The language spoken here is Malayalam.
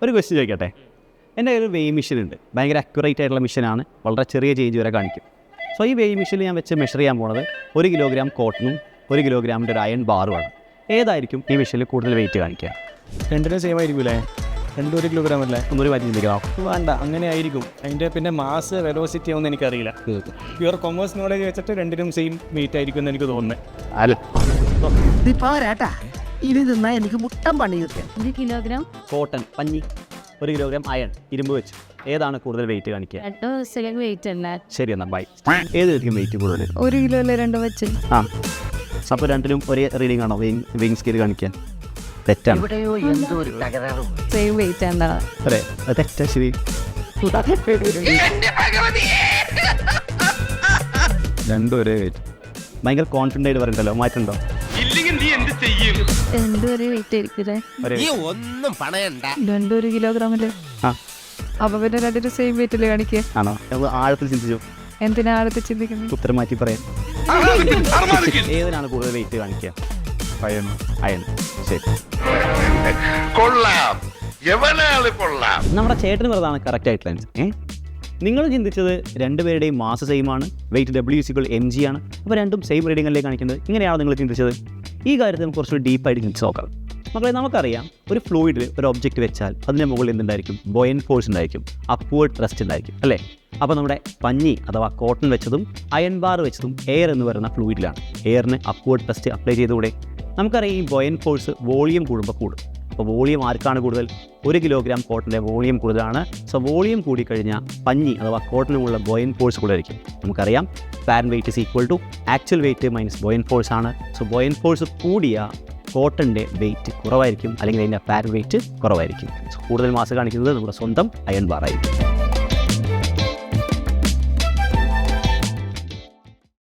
ഒരു ക്വസ്റ്റ്യൻ ചോദിക്കട്ടെ. എൻ്റെ കയ്യിൽ ഒരു വെയ് മെഷീൻ ഉണ്ട്. ഭയങ്കര അക്യുറേറ്റ് ആയിട്ടുള്ള മെഷീനാണ്. വളരെ ചെറിയ ചേഞ്ച് വരെ കാണിക്കും. സോ ഈ വെയ് മെഷീനിൽ ഞാൻ വെച്ച് മെഷർ ചെയ്യാൻ പോകുന്നത് 1 കിലോഗ്രാം കോട്ടണും 1 കിലോഗ്രാമിൻ്റെ ഒരു അയൺ ബാറുമാണ്. ഏതായിരിക്കും ഈ മെഷീനിൽ കൂടുതൽ വെയിറ്റ് കാണിക്കുക? രണ്ടിനും സെയിം ആയിരിക്കൂലേ? രണ്ടും 1 കിലോഗ്രാം അല്ലേ? ഒന്നൊരു മാറ്റി ചിന്തിക്കണം. വേണ്ട, അങ്ങനെ ആയിരിക്കും. അതിൻ്റെ പിന്നെ മാസ് വെലോസിറ്റി ഒന്നും എനിക്കറിയില്ല. പ്യുവർ കൊമേഴ്സ് നോളേജ് വെച്ചിട്ട് രണ്ടിനും സെയിം വെയിറ്റ് ആയിരിക്കും എന്ന് എനിക്ക് തോന്നുന്നത്. ഇത് തിന്നാ എനിക്ക് മുട്ടം പണി കിട്ടിയ 1 കിലോഗ്രാം കോട്ടൺ പഞ്ഞി, 1 കിലോഗ്രാം അയൺ ഇരുമ്പ് വെച്ച് ഏതാണ് കൂടുതൽ വെയിറ്റ് കാണിക്കുക? രണ്ടോ സെയിം വെയിറ്റ് അല്ല. ശരി, എന്നാൽ ബൈ. ഏതായിരിക്കും വെയിറ്റ് കൂടുതൽ? 1 കിലോ അല്ലേ രണ്ടും വെച്ച്? ആ, അപ്പോൾ രണ്ടിലും ഒരേ റീഡിംഗ് ആണോ വെയിങ് സ്കെയിൽ കാണിക്കാൻ? തെറ്റാണ്. ഇവിടെയോ എന്തോ ഒരു തകരാറും. സെയിം വെയിറ്റ് എന്താ? അതെ, അത് തെറ്റാ. ശരി, രണ്ടും ഒരേ വെയിറ്റ്. ഭയങ്കര കോൺഫിഡൻ്റ് ആയിട്ട് പറയണ്ടല്ലോ, മാറ്റുണ്ടോ? രണ്ടും ഒരേ വെയിറ്റ് ആയിരിക്കും. ഒന്നും പണയണ്ട. രണ്ടും 1 കിലോഗ്രാം അല്ലേ? ആ, അപ്പൊ പിന്നെ രണ്ടിനും സെയിം വെയിറ്റ് അല്ലേ കാണിക്കുക? ആണോ? നമ്മൾ ആഴത്തിൽ ചിന്തിച്ചു. എന്തിനാ ആഴത്തിൽ ചിന്തിക്കുന്നത്? ഉത്തരം മാറ്റി പറയാം. ഏതിനാണ് കൂടുതൽ വെയിറ്റ് കാണിക്കുക? അയൺ. അയൺ. ശരി, കൊള്ളാം, എവനാള് കൊള്ളാം. നമ്മുടെ ചേട്ടന് പറഞ്ഞതാണ് കറക്റ്റ് ആയിട്ടുള്ള ആൻസർ. നിങ്ങൾ ചിന്തിച്ചത് രണ്ടുപേരുടെയും മാസ് സെയിം ആണ്, വെയിറ്റ് W=mg ആണ്. അപ്പോൾ രണ്ടും സെയിം റീഡിംഗല്ലേ കാണിക്കുന്നത്. ഇങ്ങനെയാണ് നിങ്ങൾ ചിന്തിച്ചത്. ഈ കാര്യത്തിൽ നമുക്ക് കുറച്ചുകൂടി ഡീപ്പായിട്ട് ചിന്തിച്ച് നോക്കാം. മക്കളെ, നമുക്കറിയാം ഒരു ഫ്ലൂയിഡിൽ ഒരു ഒബ്ജക്റ്റ് വെച്ചാൽ അതിൻ്റെ മുകളിൽ എന്തുണ്ടായിരിക്കും? ബോയൻ ഫോഴ്സ് ഉണ്ടായിരിക്കും, അപ്വേർഡ് ട്രസ്റ്റ് ഉണ്ടായിരിക്കും, അല്ലേ? അപ്പോൾ നമ്മുടെ പഞ്ഞി അഥവാ കോട്ടൺ വെച്ചതും അയൺ ബാർ വെച്ചതും എയർ എന്ന് പറയുന്ന ഫ്ലൂയിഡിലാണ്. എയറിന് അപ്വേർഡ് ട്രസ്റ്റ് അപ്ലൈ ചെയ്തുകൂടെ? നമുക്കറിയാം ഈ ബോയൻ ഫോഴ്സ് വോളിയം കൂടുമ്പോൾ കൂടും. അപ്പോൾ വോളിയം ആർക്കാണ് കൂടുതൽ? 1 കിലോഗ്രാം കോട്ടൻ്റെ വോളിയം കൂടുതലാണ്. സോ വോളിയം കൂടിക്കഴിഞ്ഞാൽ പഞ്ഞി അഥവാ കോട്ടനുമുള്ള ബോയൻ ഫോഴ്സ് കൂടുതലായിരിക്കും. നമുക്കറിയാം apparent weight is equal to actual weight minus buoyant force ആണ്. സോ ബോയൻ ഫോഴ്സ് കൂടിയ കോട്ടൻ്റെ വെയിറ്റ് കുറവായിരിക്കും, അല്ലെങ്കിൽ അതിൻ്റെ ഫാരൻ വെയിറ്റ് കുറവായിരിക്കും. സോ കൂടുതൽ മാസ് കാണിക്കുന്നത് നമ്മുടെ സ്വന്തം അയൺ ബാർ ആയിരിക്കും.